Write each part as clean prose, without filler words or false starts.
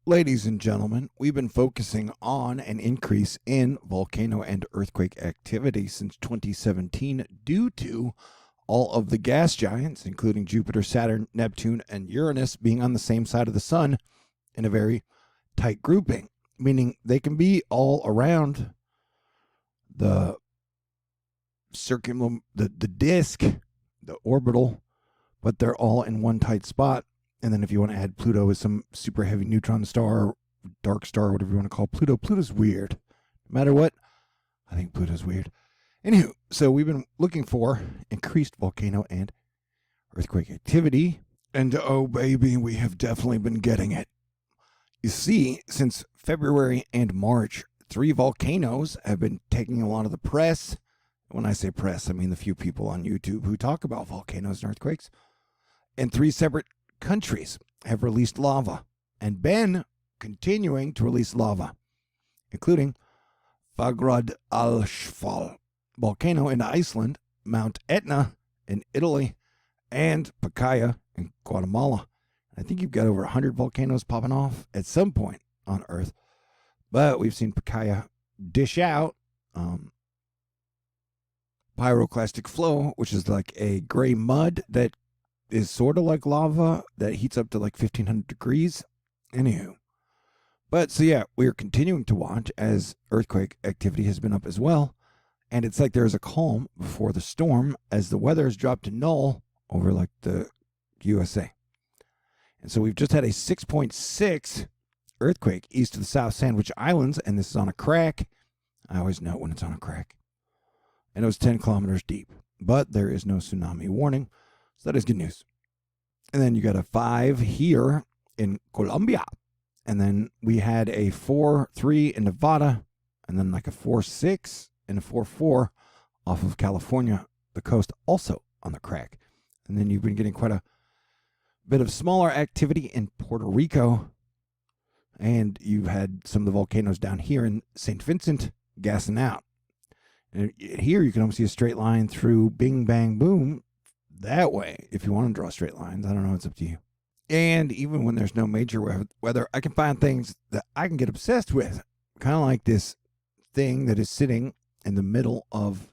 Ladies and gentlemen, we've been focusing on an increase in volcano and earthquake activity since 2017 due to all of the gas giants, including Jupiter, Saturn, Neptune, and Uranus, being on the same side of the sun in a very tight grouping, meaning they can be all around the circumum, the disk, the orbital, but they're all in one tight spot. And then if you want to add Pluto as some super heavy neutron star, dark star, whatever you want to call Pluto, Pluto's weird. No matter what, I think Pluto's weird. Anywho, so we've been looking for increased volcano and earthquake activity. And oh, baby, we have definitely been getting it. You see, since February and March, 3 volcanoes have been taking a lot of the press. When I say press, I mean the few people on YouTube who talk about volcanoes and earthquakes. And 3 separate countries have released lava and been continuing to release lava, including Fagrad al-Shfal volcano in Iceland, Mount Etna in Italy, and Pacaya in Guatemala. I think you've got over 100 volcanoes popping off at some point on Earth, but we've seen Pacaya dish out pyroclastic flow, which is like a gray mud that is sort of like lava that heats up to like 1500 degrees. Anywho. But so yeah, we're continuing to watch as earthquake activity has been up as well. And it's like there's a calm before the storm as the weather has dropped to null over like the USA. And so we've just had a 6.6 earthquake east of the South Sandwich Islands, and this is on a crack. I always know when it's on a crack. And it was 10 kilometers deep. But there is no tsunami warning. So that is good news. And then you got a 5 here in Colombia. And then we had a 4.3 in Nevada. And then like a 4.6 and a 4.4 off of California, the coast, also on the crack. And then you've been getting quite a bit of smaller activity in Puerto Rico. And you've had some of the volcanoes down here in St. Vincent gassing out. And here you can almost see a straight line through Bing Bang Boom that way, if you want to draw straight lines. I don't know, it's up to you. And even when there's no major weather, I can find things that I can get obsessed with. Kind of like this thing that is sitting in the middle of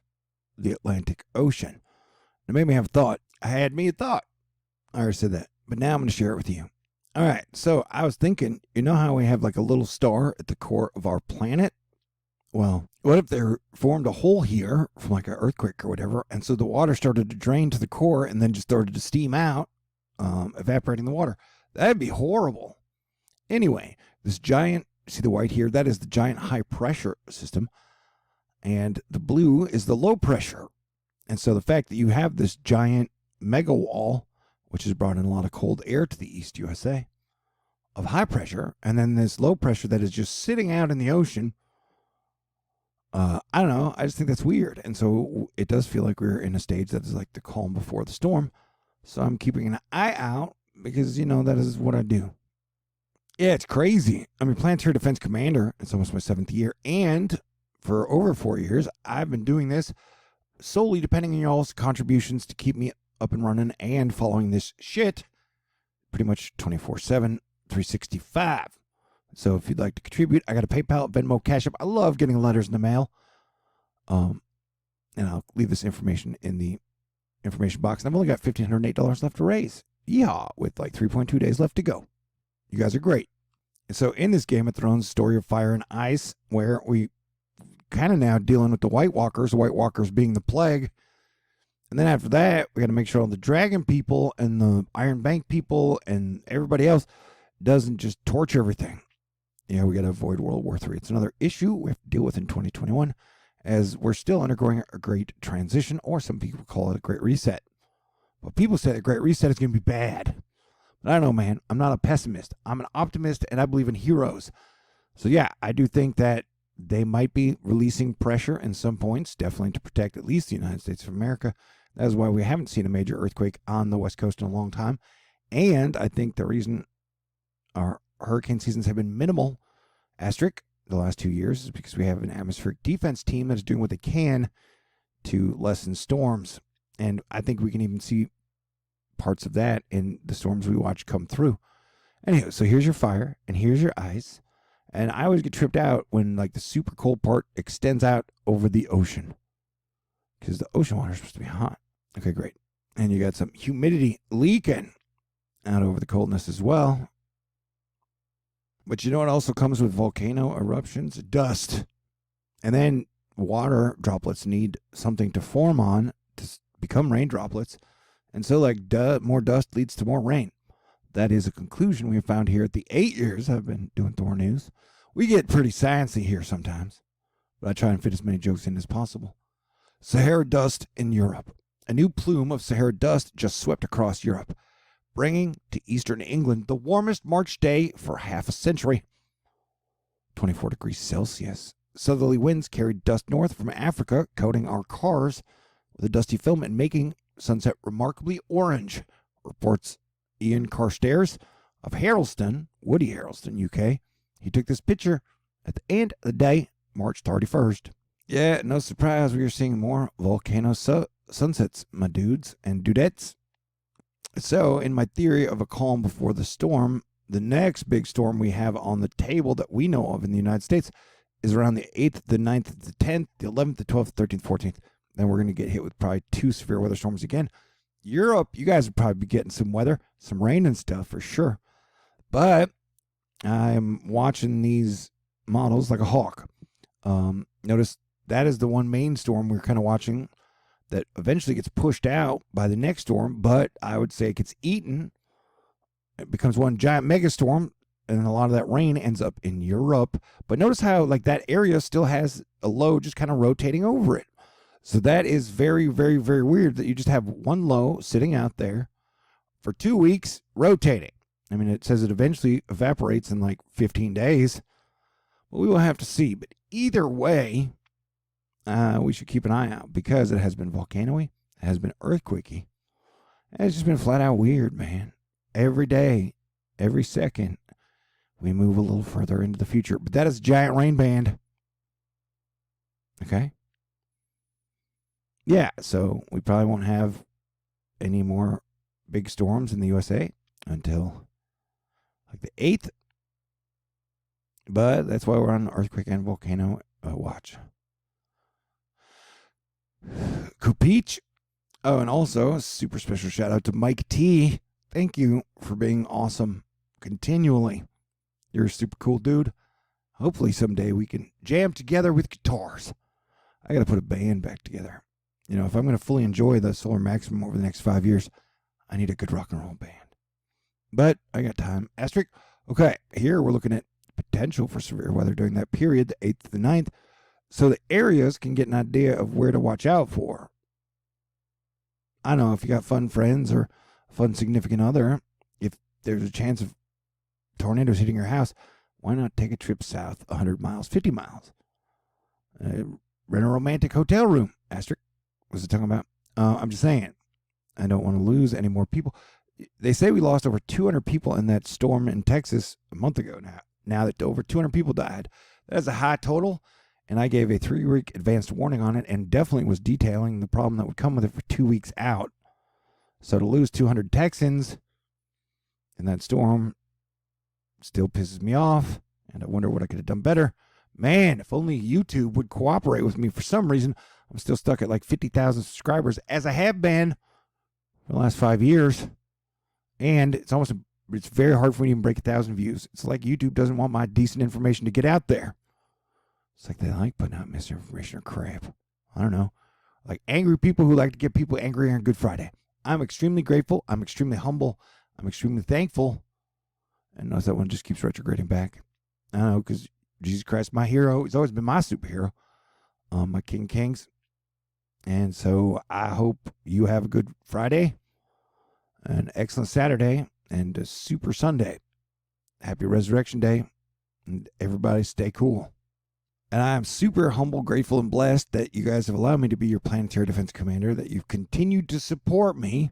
the Atlantic Ocean. It made me have a thought. I had me a thought. I already said that, but now I'm going to share it with you. All right, so I was thinking, you know how we have like a little star at the core of our planet? Well, what if there formed a hole here from like an earthquake or whatever, and so the water started to drain to the core and then just started to steam out, evaporating the water? That'd be horrible. Anyway, this giant, see the white here? That is the giant high pressure system, and the blue is the low pressure. And so the fact that you have this giant mega wall, which has brought in a lot of cold air to the East USA, of high pressure, and then this low pressure that is just sitting out in the ocean, I don't know. I just think that's weird. And so it does feel like we're in a stage that is like the calm before the storm. So I'm keeping an eye out because, you know, that is what I do. Yeah, it's crazy. I mean, Planetary Defense Commander, it's almost my 7th year. And for over 4 years, I've been doing this solely depending on y'all's contributions to keep me up and running and following this shit pretty much 24/7, 365. So if you'd like to contribute, I got a PayPal, Venmo, CashApp. I love getting letters in the mail. And I'll leave this information in the information box. And I've only got $1,508 left to raise. Yeehaw, with like 3.2 days left to go. You guys are great. And so in this Game of Thrones story of fire and ice, where we kind of now dealing with the White Walkers being the plague. And then after that, we got to make sure all the dragon people and the Iron Bank people and everybody else doesn't just torch everything. Yeah, we got to avoid World War III. It's another issue we have to deal with in 2021, as we're still undergoing a great transition, or some people call it a great reset. But people say the great reset is going to be bad. But I don't know, man. I'm not a pessimist. I'm an optimist, and I believe in heroes. So yeah, I do think that they might be releasing pressure in some points, definitely to protect at least the United States of America. That is why we haven't seen a major earthquake on the West Coast in a long time. And I think the reason our hurricane seasons have been minimal, asterisk, the last 2 years, is because we have an atmospheric defense team that is doing what they can to lessen storms. And I think we can even see parts of that in the storms we watch come through. Anyway, so here's your fire, and here's your ice. And I always get tripped out when like the super cold part extends out over the ocean, because the ocean water is supposed to be hot. Okay, great. And you got some humidity leaking out over the coldness as well. But you know what also comes with volcano eruptions? Dust. And then water droplets need something to form on to become rain droplets. And so, like, more dust leads to more rain. That is a conclusion we have found here at the 8 years I've been doing THORnews. We get pretty sciencey here sometimes, but I try and fit as many jokes in as possible. Sahara dust in Europe. A new plume of Sahara dust just swept across Europe, bringing to eastern England the warmest March day for half a century. 24 degrees Celsius. Southerly winds carried dust north from Africa, coating our cars with a dusty film and making sunset remarkably orange, reports Ian Carstairs of Harleston, Woody Harleston, UK. He took this picture at the end of the day, March 31st. Yeah, no surprise we are seeing more volcano sunsets, my dudes and dudettes. So, in my theory of a calm before the storm, the next big storm we have on the table that we know of in the United States is around the 8th, the 9th, the 10th, the 11th, the 12th, 13th, 14th. Then we're going to get hit with probably 2 severe weather storms again. Europe, you guys will probably be getting some weather, some rain and stuff for sure. But I'm watching these models like a hawk. Notice that is the one main storm we're kind of watching that eventually gets pushed out by the next storm, but I would say it gets eaten. It becomes one giant megastorm, and a lot of that rain ends up in Europe. But notice how like that area still has a low just kind of rotating over it. So that is very, very, very weird that you just have one low sitting out there for 2 weeks rotating. I mean, it says it eventually evaporates in like 15 days. But we will have to see. But either way, we should keep an eye out because it has been volcano-y, it has been earthquakey. It's just been flat out weird, man. Every day, every second, we move a little further into the future. But that is a giant rain band. Okay? Yeah, so we probably won't have any more big storms in the USA until like the 8th. But that's why we're on earthquake and volcano watch. Kupich. Oh, and also a super special shout out to Mike T. Thank you for being awesome continually. You're a super cool dude. Hopefully someday we can jam together with guitars. I got to put a band back together. You know, if I'm going to fully enjoy the Solar Maximum over the next 5 years, I need a good rock and roll band. But I got time. Asterisk. Okay, here we're looking at potential for severe weather during that period, the 8th to the 9th, so the areas can get an idea of where to watch out for. I don't know, if you got fun friends or a fun significant other, if there's a chance of tornadoes hitting your house, why not take a trip south 100 miles, 50 miles? Rent a romantic hotel room. Asterisk. What's it talking about? I'm just saying, I don't want to lose any more people. They say we lost over 200 people in that storm in Texas a month ago now that over 200 people died. That's a high total, and I gave a 3-week advanced warning on it and definitely was detailing the problem that would come with it for 2 weeks out. So to lose 200 Texans in that storm still pisses me off, and I wonder what I could have done better. Man, if only YouTube would cooperate with me. For some reason, I'm still stuck at like 50,000 subscribers, as I have been for the last 5 years. And it's very hard for me to even break 1,000 views. It's like YouTube doesn't want my decent information to get out there. It's like they like putting out misinformation or crap. I don't know. Like angry people who like to get people angry on Good Friday. I'm extremely grateful. I'm extremely humble. I'm extremely thankful. And notice that one just keeps retrograding back. I don't know, because Jesus Christ, my hero, he's always been my superhero. My King of Kings. And so I hope you have a good Friday, an excellent Saturday, and a super Sunday. Happy Resurrection Day, and everybody stay cool. And I'm super humble, grateful, and blessed that you guys have allowed me to be your planetary defense commander, that you've continued to support me,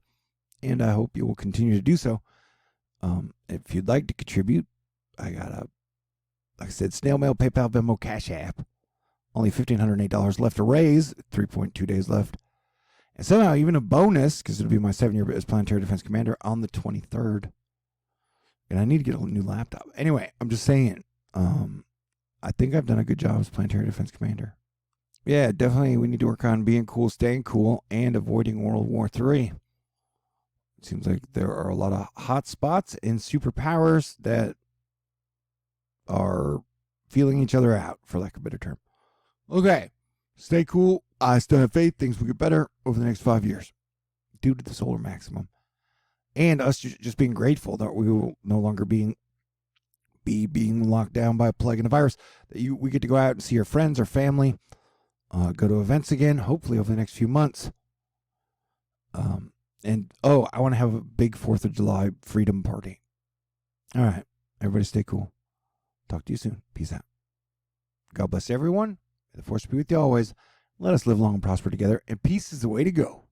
and I hope you will continue to do so. If you'd like to contribute, I got like I said, snail mail, PayPal, Venmo, CashApp. Only $1,508 left to raise, 3.2 days left. And somehow even a bonus, because it'll be my 7-year as planetary defense commander on the 23rd. And I need to get a new laptop. Anyway, I'm just saying, I think I've done a good job as Planetary Defense Commander. Yeah, definitely we need to work on being cool, staying cool, and avoiding World War III. It seems like there are a lot of hot spots and superpowers that are feeling each other out, for lack of a better term. Okay, stay cool. I still have faith things will get better over the next 5 years due to the solar maximum. And us just being grateful that we will no longer be being locked down by a plague and a virus. That we get to go out and see our friends, our family, go to events again, hopefully over the next few months. And I want to have a big 4th of July freedom party. All right, everybody stay cool. Talk to you soon. Peace out. God bless everyone. May the force be with you always. Let us live long and prosper together, and peace is the way to go.